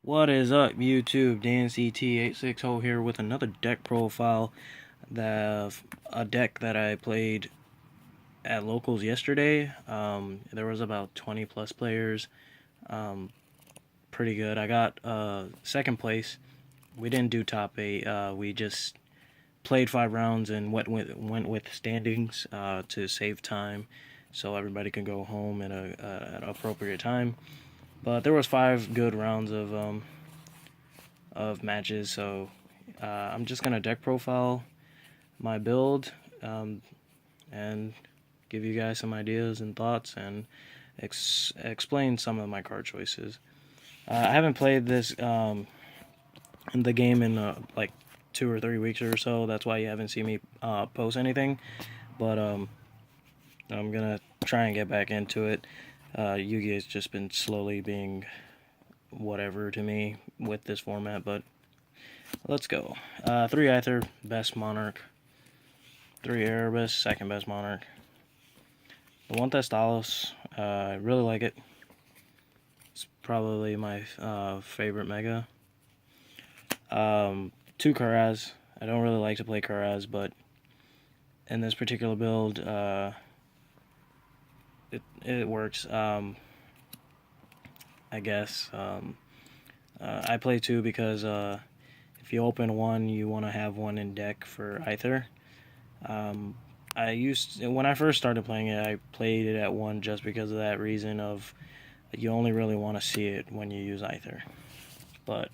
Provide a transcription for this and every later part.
What is up, YouTube? DanCT860 here with another deck profile. A deck that I played at locals yesterday. There was about 20 plus players. Um, Pretty good. I got second place. We didn't do top 8. We just played 5 rounds and went with standings to save time, so everybody can go home at an appropriate time. But there was 5 good rounds of matches, so I'm just gonna deck profile my build and give you guys some ideas and thoughts and explain some of my card choices. I haven't played this in the game in like 2 or 3 weeks or so. That's why you haven't seen me post anything. But I'm gonna try and get back into it. Yu-Gi has just been slowly being whatever to me with this format, but let's go. 3 Aether, best Monarch. 3 Erebus, second best Monarch. The 1 Thestalos, I really like it. It's probably my favorite Mega. 2 Karaz. I don't really like to play Karaz, but in this particular build, it works. I guess. I play 2 because if you open 1, you want to have 1 in deck for Aether. When I first started playing it, I played it at 1 just because of that reason of you only really want to see it when you use Aether. But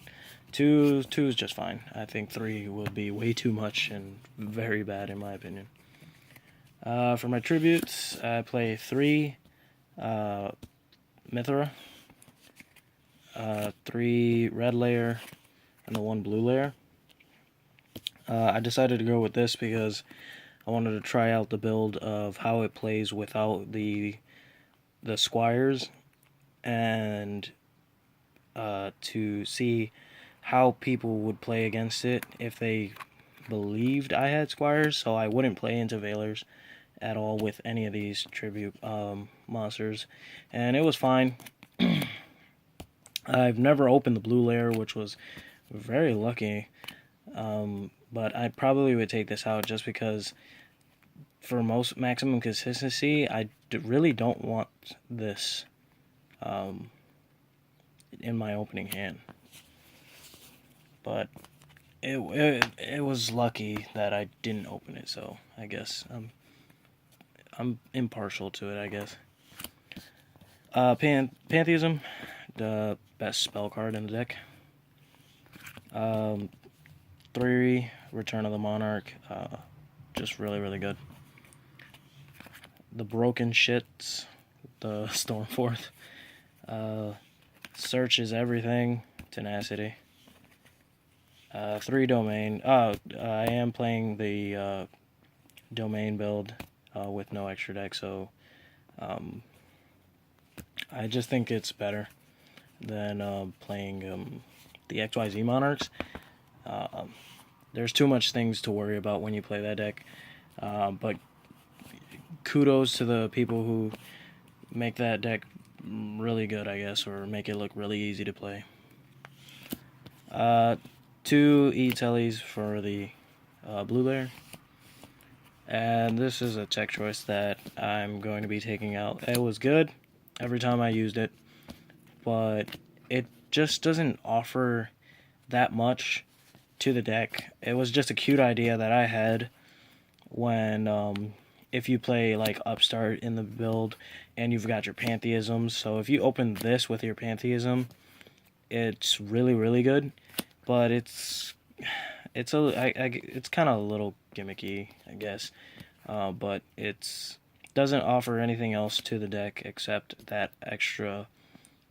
2 is just fine. I think 3 will be way too much and very bad in my opinion. For my tributes, I play 3 Mithra, 3 red layer, and the 1 blue layer. I decided to go with this because I wanted to try out the build of how it plays without the squires, and to see how people would play against it if they believed I had squires, so I wouldn't play into Veilers at all with any of these tribute monsters, and it was fine. I've never opened the blue layer, which was very lucky, but I probably would take this out just because for most maximum consistency, I really don't want this in my opening hand. But it was lucky that I didn't open it, so I guess I'm impartial to it, I guess. Pantheism, the best spell card in the deck. 3 Return of the Monarch, just really good. The Broken Shits, the Stormforth. Search is everything, Tenacity. 3 Domain. I am playing the Domain build with no extra deck, so I just think it's better than playing the XYZ Monarchs. There's too much things to worry about when you play that deck, but kudos to the people who make that deck really good, I guess, or make it look really easy to play. 2 E-Tellies for the blue layer. And this is a tech choice that I'm going to be taking out. It was good every time I used it, but it just doesn't offer that much to the deck. It was just a cute idea that I had when if you play like Upstart in the build and you've got your Pantheisms. So if you open this with your Pantheism, it's really good, but it's kind of a little gimmicky, I guess, but it doesn't offer anything else to the deck except that extra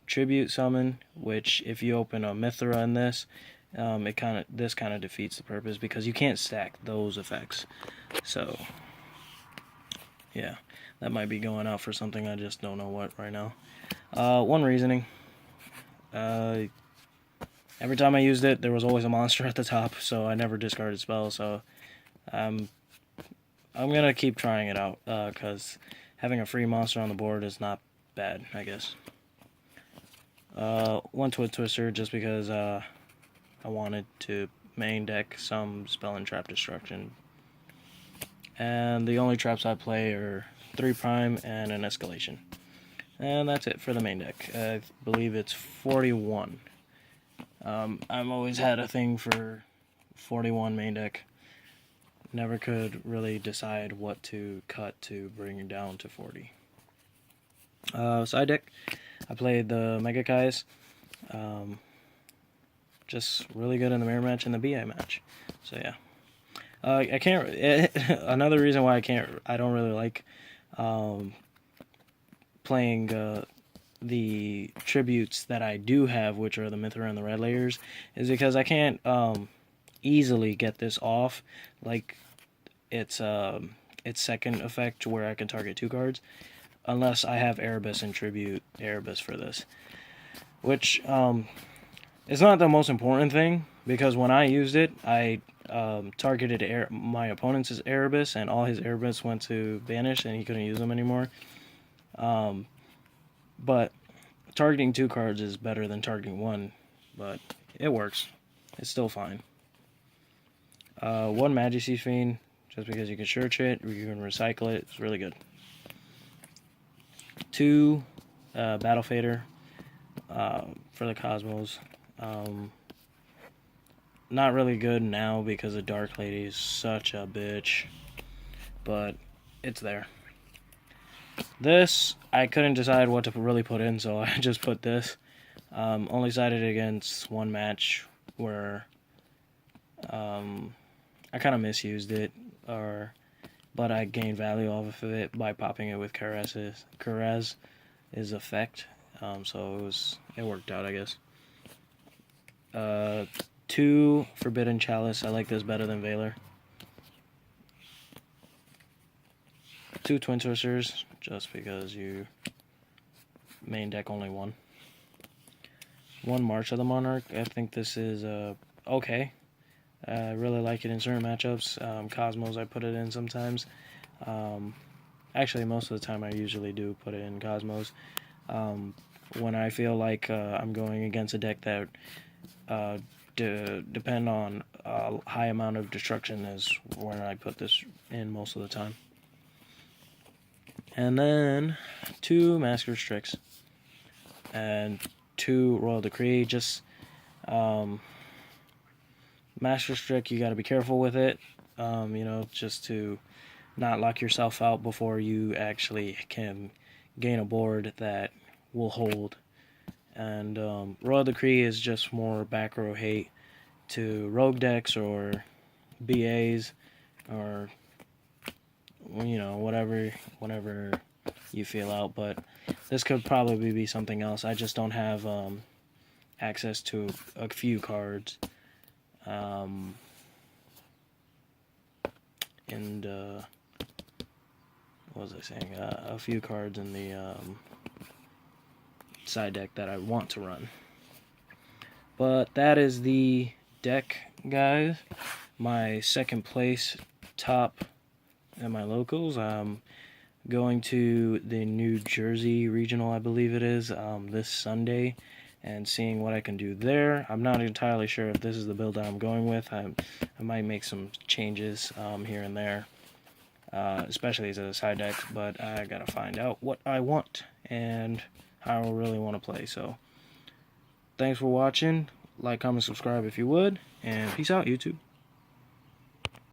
tribute summon, which if you open a Mithra in this, this kind of defeats the purpose because you can't stack those effects. So yeah, that might be going out for something, I just don't know what right now. 1 Reasoning. Every time I used it, there was always a monster at the top, so I never discarded spells, so I'm gonna keep trying it out, because having a free monster on the board is not bad, I guess. One Twin Twister just because I wanted to main deck some Spell and Trap Destruction. And the only traps I play are 3 Prime and an Escalation. And that's it for the main deck. I believe it's 41. I've always had a thing for 41 main deck. Never could really decide what to cut to bring it down to 40. Side deck, I played the Mega Kais. Just really good in the mirror match and the BI match. So yeah. I can't. Another reason why I don't really like playing the tributes that I do have, which are the Mithra and the Red Layers, is because I can't easily get this off. Like its second effect where I can target 2 cards, unless I have Erebus and tribute Erebus for this, which is not the most important thing, because when I used it, I targeted my opponent's Erebus, and all his Erebus went to banish, and he couldn't use them anymore. But targeting 2 cards is better than targeting 1, but it works. It's still fine. 1 Majesty Fiend, just because you can search it, you can recycle it. It's really good. 2 Battle Fader for the Cosmos. Not really good now because the Dark Lady is such a bitch, but it's there. This, I couldn't decide what to really put in, so I just put this. Only sided against 1 match where I kind of misused it, but I gained value off of it by popping it with Karaz's effect. So it worked out, I guess. 2 Forbidden Chalice. I like this better than Valor. 2 Twin Twisters, just because you main deck only 1. 1 March of the Monarch. I think this is okay. I really like it in certain matchups. Cosmos, I put it in sometimes. Actually, most of the time I usually do put it in Cosmos. When I feel like I'm going against a deck that depend on a high amount of destruction is where I put this in most of the time. And then 2 Master Strix and 2 Royal Decree. Just Master Strix, you got to be careful with it, just to not lock yourself out before you actually can gain a board that will hold. And Royal Decree is just more back row hate to rogue decks or BAs or whatever you feel out. But this could probably be something else. I just don't have access to a few cards. And what was I saying? A few cards in the side deck that I want to run. But that is the deck, guys. My second place top in my locals. I'm going to the New Jersey regional, I believe it is, this Sunday, and seeing what I can do there. I'm not entirely sure if this is the build that I'm going with. I might make some changes here and there, especially as a side deck, but I gotta find out what I want and how I really want to play. So thanks for watching. Like, comment, subscribe if you would, and peace out, YouTube.